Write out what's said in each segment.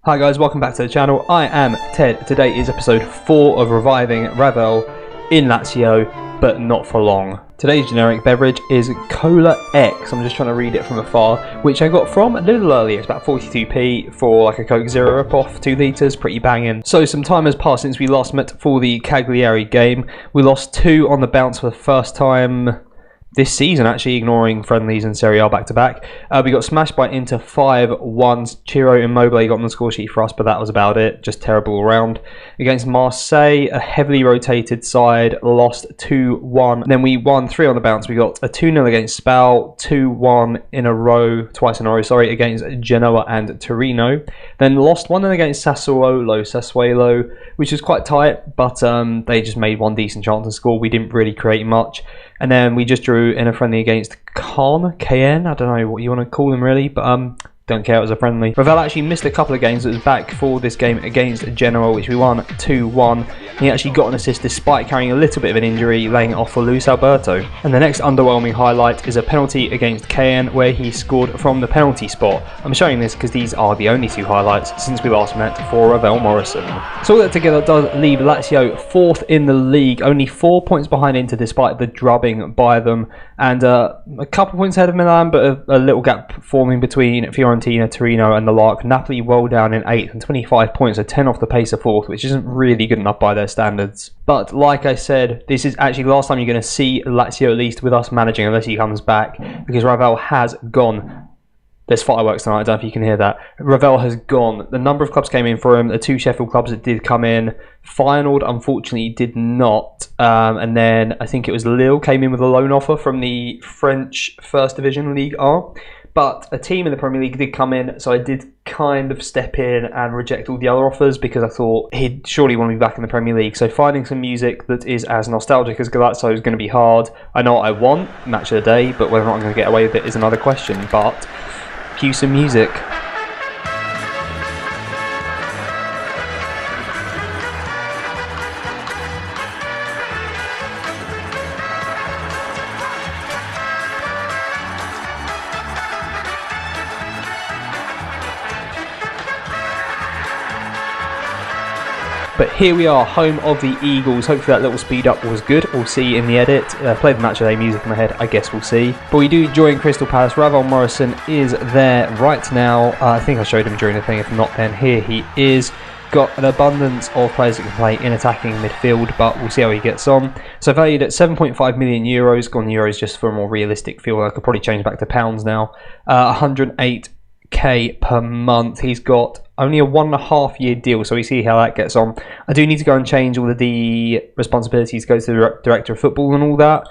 Hi guys, welcome back to the channel. I am Ted. Today is episode 4 of Reviving Ravel in Lazio, but not for long. Today's generic beverage is Cola X. I'm just trying to read it from afar, which I got from a little earlier. It's about 42p for like a Coke Zero rip-off, 2 litres, pretty banging. So some time has passed since we last met for the Cagliari game. We lost 2 on the bounce for the first time this season, actually, ignoring friendlies and Serie A back-to-back. We got smashed by Inter 5-1. Ciro Immobile got on the score sheet for us, but that was about it. Just terrible all round. Against Marseille, a heavily rotated side, lost 2-1. Then we won 3 on the bounce. We got a 2-0 against Spal, 2-1 twice in a row, against Genoa and Torino. Then lost 1-0 against Sassuolo, which was quite tight, but they just made one decent chance to score. We didn't really create much. And then we just drew in a friendly against KN. I don't know what you want to call him really, but don't care, it was a friendly. Ravel actually missed a couple of games, but was back for this game against Genoa, which we won 2-1. He actually got an assist despite carrying a little bit of an injury, laying it off for Luis Alberto. And the next underwhelming highlight is a penalty against KN, where he scored from the penalty spot. I'm showing this because these are the only 2 highlights since we last met for Ravel Morrison. So all that together does leave Lazio 4th in the league, only 4 points behind Inter despite the drubbing by them, and a couple points ahead of Milan, but a little gap forming between Fiorentina, Torino and the like. Napoli well down in 8th and 25 points, so 10 off the pace of 4th, which isn't really good enough by their standards. But like I said, this is actually the last time you're going to see Lazio, at least with us managing, unless he comes back, because Ravel has gone. There's fireworks tonight, I don't know if you can hear that. Ravel has gone. The number of clubs came in for him, the 2 Sheffield clubs that did come in. Feyenoord, unfortunately, did not. And then I think it was Lille came in with a loan offer from the French First Division League A. But a team in the Premier League did come in, so I did kind of step in and reject all the other offers because I thought he'd surely want to be back in the Premier League. So finding some music that is as nostalgic as Galazzo is going to be hard. I know what I want, match of the day, but whether or not I'm going to get away with it is another question. But cue some music. But here we are, home of the Eagles. Hopefully that little speed up was good. We'll see in the edit. Play the match of the day music in my head. I guess we'll see. But we do join Crystal Palace. Ravel Morrison is there right now. I think I showed him during the thing. If not, then here he is. Got an abundance of players that can play in attacking midfield, but we'll see how he gets on. So valued at 7.5 million euros. Gone euros just for a more realistic feel. I could probably change back to pounds now. 108k per month. He's got only a 1.5 year deal, so we see how that gets on. I do need to go and change all of the responsibilities, go to the director of football and all that.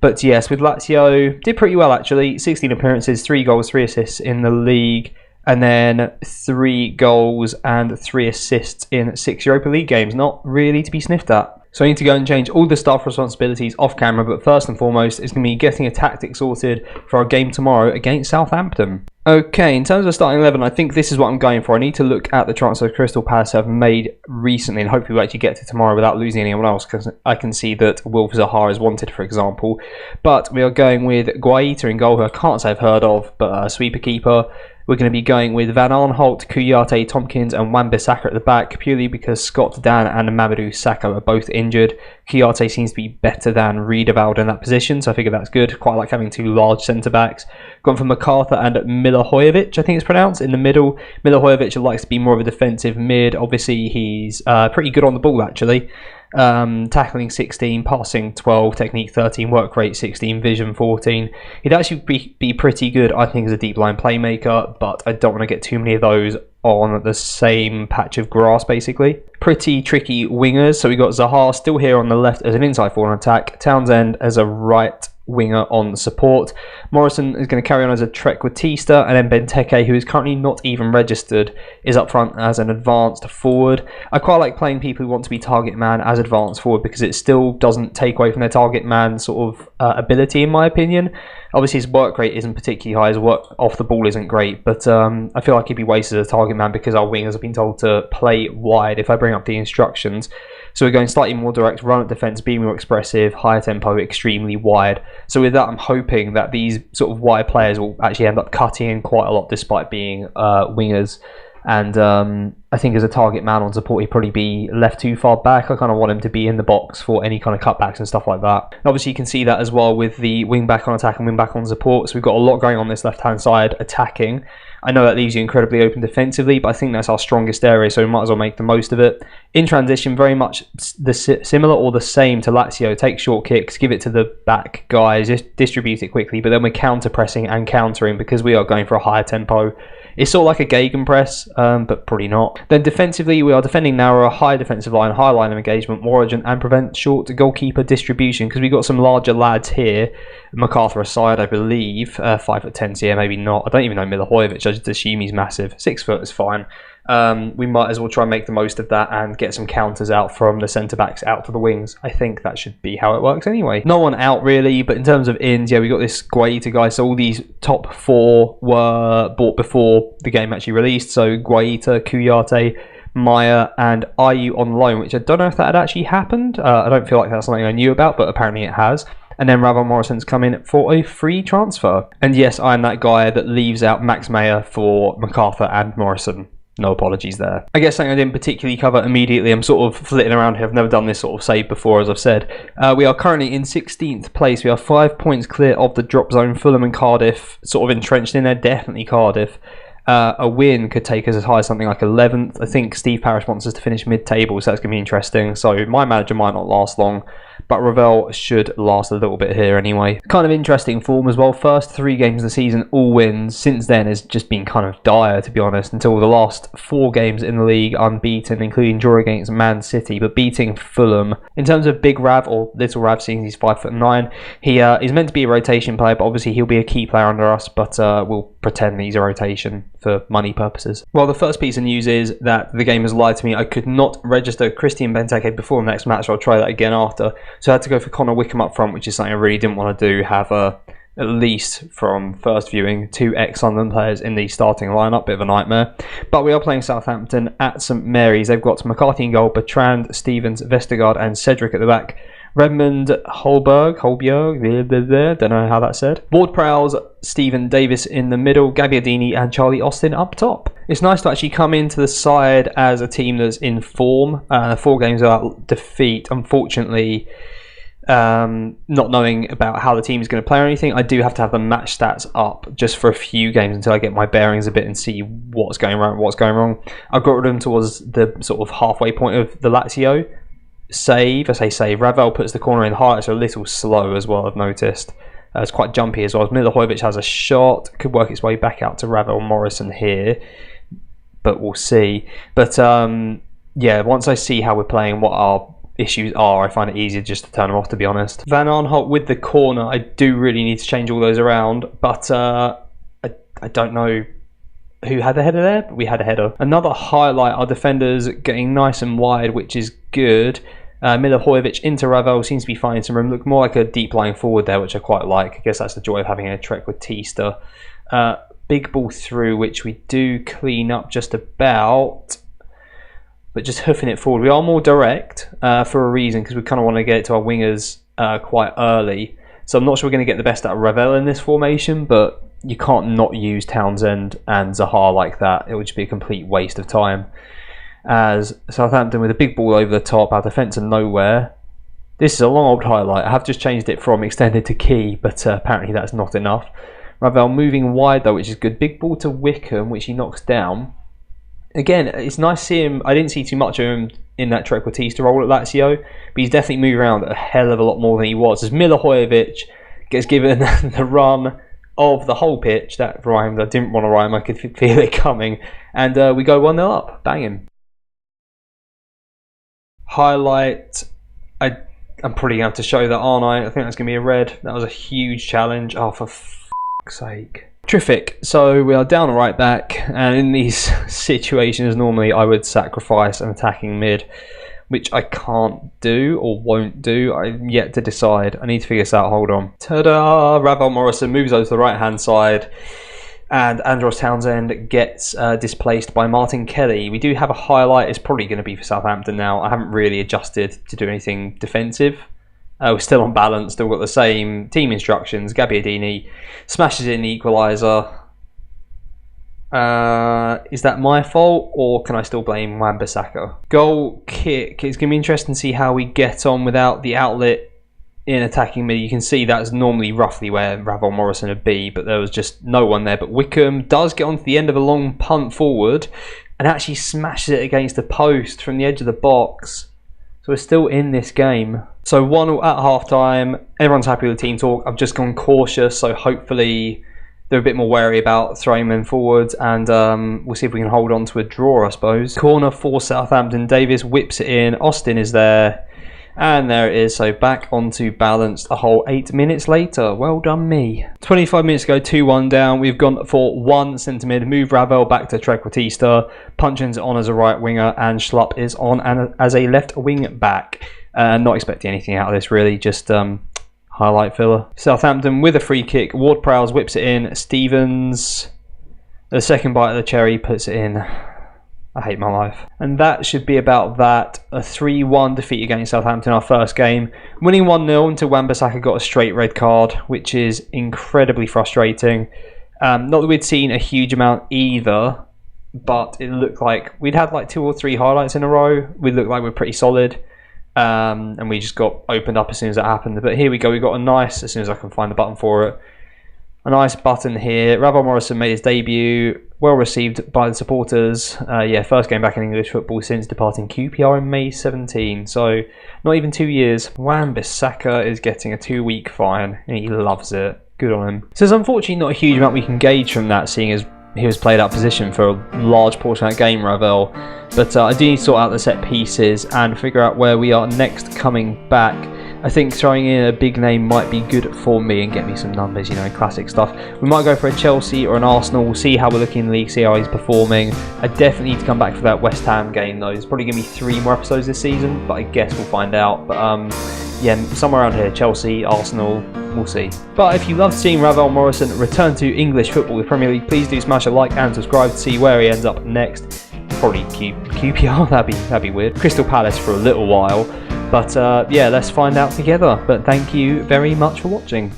But yes, with Lazio, did pretty well actually. 16 appearances, 3 goals, 3 assists in the league, and then 3 goals and 3 assists in 6 Europa League games. Not really to be sniffed at. So I need to go and change all the staff responsibilities off camera, but first and foremost is going to be getting a tactic sorted for our game tomorrow against Southampton. Okay, in terms of starting 11, I think this is what I'm going for. I need to look at the transfer Crystal Palace have made recently, and hopefully we'll actually get to tomorrow without losing anyone else, because I can see that Wilf Zaha is wanted, for example. But we are going with Guaita in goal, who I can't say I've heard of, but a sweeper keeper. We're going to be going with Van Arnholt, Kouyaté, Tompkins and Wan-Bissaka at the back, purely because Scott Dan and Mamadou Sakho are both injured. Kouyaté seems to be better than Riedewald in that position, so I figure that's good. Quite like having 2 large centre-backs. Gone for MacArthur and Milivojevic, I think it's pronounced, in the middle. Milivojevic likes to be more of a defensive mid. Obviously, he's pretty good on the ball, actually. Tackling 16, passing 12, technique 13, work rate 16, vision 14. He'd actually be pretty good, I think, as a deep line playmaker, but I don't want to get too many of those on the same patch of grass, basically. Pretty tricky wingers, so we got Zaha still here on the left as an inside forward attack, Townsend as a right winger on support. Morrison is going to carry on as a trequartista, and then Benteke, who is currently not even registered, is up front as an advanced forward. I quite like playing people who want to be target man as advanced forward because it still doesn't take away from their target man sort of ability, in my opinion. Obviously his work rate isn't particularly high, his work off the ball isn't great, but I feel like he'd be wasted as a target man because our wingers have been told to play wide if I bring up the instructions. So we're going slightly more direct, run at defence, be more expressive, higher tempo, extremely wide. So with that, I'm hoping that these sort of wide players will actually end up cutting in quite a lot despite being wingers. And I think as a target man on support, he'd probably be left too far back. I kind of want him to be in the box for any kind of cutbacks and stuff like that. And obviously, you can see that as well with the wing back on attack and wing back on support. So we've got a lot going on this left-hand side attacking. I know that leaves you incredibly open defensively, but I think that's our strongest area, so we might as well make the most of it. In transition, very much similar or the same to Lazio. Take short kicks, give it to the back guys, just distribute it quickly, but then we're counter-pressing and countering because we are going for a higher tempo. It's sort of like a gegenpress, but probably not. Then defensively, we are defending narrower, high defensive line, high line of engagement, more urgent, and prevent short goalkeeper distribution because we've got some larger lads here. MacArthur aside, I believe, 5'10", so yeah, maybe not. I don't even know Milivojevic. I just assume he's massive. 6 foot is fine. We might as well try and make the most of that and get some counters out from the centre-backs out to the wings. I think that should be how it works anyway. No one out really, but in terms of ins, yeah, we got this Guaita guy. So all these top 4 were bought before the game actually released. So Guaita, Kouyaté, Maya, and Ayew on loan, which I don't know if that had actually happened. I don't feel like that's something I knew about, but apparently it has. And then Ravel Morrison's come in for a free transfer. And yes, I'm that guy that leaves out Max Meyer for MacArthur and Morrison. No apologies there. I guess something I didn't particularly cover immediately. I'm sort of flitting around here. I've never done this sort of save before, as I've said. We are currently in 16th place. We are 5 points clear of the drop zone. Fulham and Cardiff sort of entrenched in there. Definitely Cardiff. A win could take us as high as something like 11th. I think Steve Parish wants us to finish mid-table, so that's going to be interesting. So my manager might not last long, but Ravel should last a little bit here anyway. Kind of interesting form as well. First 3 games of the season, all wins. Since then, has just been kind of dire, to be honest, until the last 4 games in the league unbeaten, including draw against Man City, but beating Fulham. In terms of Big Rav, or Little Rav, seeing he's 5'9", he is meant to be a rotation player, but obviously he'll be a key player under us, but we'll pretend that he's a rotation for money purposes. Well, the first piece of news is that the game has lied to me. I could not register Christian Benteke before the next match. I'll try that again after. So I had to go for Connor Wickham up front, which is something I really didn't want to do. Have at least from first viewing 2 ex-London players in the starting lineup. Bit of a nightmare. But we are playing Southampton at St Mary's. They've got McCarthy in goal, Bertrand, Stevens, Vestergaard and Cedric at the back. Redmond, Holberg, don't know how that's said. Ward-Prowse, Stephen Davis in the middle, Gabbiadini and Charlie Austin up top. It's nice to actually come into the side as a team that's in form. 4 games without defeat. Unfortunately, not knowing about how the team is going to play or anything, I do have to have the match stats up just for a few games until I get my bearings a bit and see what's going right and what's going wrong. I got rid of them towards the sort of halfway point of the Lazio save. I say save. Ravel puts the corner in high. It's a little slow as well, I've noticed. It's quite jumpy as well. Milivojevic has a shot. Could work its way back out to Ravel Morrison here, but we'll see. But yeah, once I see how we're playing, what our issues are, I find it easier just to turn them off, to be honest. Van Arnholt with the corner. I do really need to change all those around, but I don't know who had the header there, but we had a header. Another highlight, our defenders getting nice and wide, which is good. Milivojevic into Ravel seems to be finding some room. Look more like a deep lying forward there, which I quite like. I guess that's the joy of having a trek with Tista. Big ball through, which we do clean up just about, but just hoofing it forward. We are more direct for a reason, because we kind of want to get it to our wingers quite early. So I'm not sure we're going to get the best out of Ravel in this formation, but you can't not use Townsend and Zaha like that. It would just be a complete waste of time. As Southampton with a big ball over the top, our defence are nowhere. This is a long old highlight. I have just changed it from extended to key, but apparently that's not enough. Ravel moving wide though, which is good. Big ball to Wickham, which he knocks down. Again, it's nice to see him. I didn't see too much of him in that Trequartista role at Lazio, but he's definitely moved around a hell of a lot more than he was. As Milivojevic gets given the run of the whole pitch. That rhymed. I didn't want to rhyme. I could feel it coming. And we go 1-0 up. Bang him. Highlight. I'm probably going to have to show that, aren't I? I think that's going to be a red. That was a huge challenge. Oh, for f***'s sake. Terrific. So we are down a right back, and in these situations normally I would sacrifice an attacking mid, which I can't do or won't do. I'm yet to decide. I need to figure this out. Hold on. Ta-da! Ravel Morrison moves over to the right hand side, and Andros Townsend gets displaced by Martin Kelly. We do have a highlight. It's probably going to be for Southampton now. I haven't really adjusted to do anything defensive. We're still on balance, still got the same team instructions. Gabbiadini smashes in the equaliser. Is that my fault, or can I still blame Wan-Bissaka? Goal kick. It's going to be interesting to see how we get on without the outlet in attacking mid. You can see that's normally roughly where Ravel Morrison would be, but there was just no one there. But Wickham does get onto the end of a long punt forward and actually smashes it against the post from the edge of the box. So we're still in this game. So 1-1 at half-time. Everyone's happy with the team talk. I've just gone cautious, so hopefully they're a bit more wary about throwing men forwards, and we'll see if we can hold on to a draw, I suppose. Corner for Southampton. Davis whips it in. Austin is there. And there it is, so back onto balance a whole 8 minutes later. Well done me. 25 minutes ago, 2-1 down. We've gone for 1 centre mid, move Ravel back to Trequartista. Punchin's on as a right winger, and Schlupp is on as a left wing back. Not expecting anything out of this really, just highlight filler. Southampton with a free kick. Ward-Prowse whips it in. Stevens, the second bite of the cherry, puts it in. I hate my life. And that should be about that. A 3-1 defeat against Southampton, our first game. Winning 1-0 until Wan-Bissaka got a straight red card, which is incredibly frustrating. Not that we'd seen a huge amount either, but it looked like we'd had like 2 or 3 highlights in a row. We looked like we're pretty solid. And we just got opened up as soon as that happened. But here we go. We got a nice, as soon as I can find the button for it, a nice button here. Ravel Morrison made his debut. Well received by the supporters. Yeah, first game back in English football since departing QPR in May 17. So not even 2 years. Wan-Bissaka is getting a 2-week fine, and he loves it. Good on him. So there's unfortunately not a huge amount we can gauge from that, seeing as he was played out position for a large portion of that game, Ravel. But I do need to sort out the set pieces and figure out where we are next coming back. I think throwing in a big name might be good for me and get me some numbers, you know, classic stuff. We might go for a Chelsea or an Arsenal. We'll see how we're looking in the league, see how he's performing. I definitely need to come back for that West Ham game though. There's probably going to be 3 more episodes this season, but I guess we'll find out. But yeah, somewhere around here, Chelsea, Arsenal, we'll see. But if you love seeing Ravel Morrison return to English football, the Premier League, please do smash a like and subscribe to see where he ends up next. Probably QPR, that'd be weird. Crystal Palace for a little while. But yeah, let's find out together. But thank you very much for watching.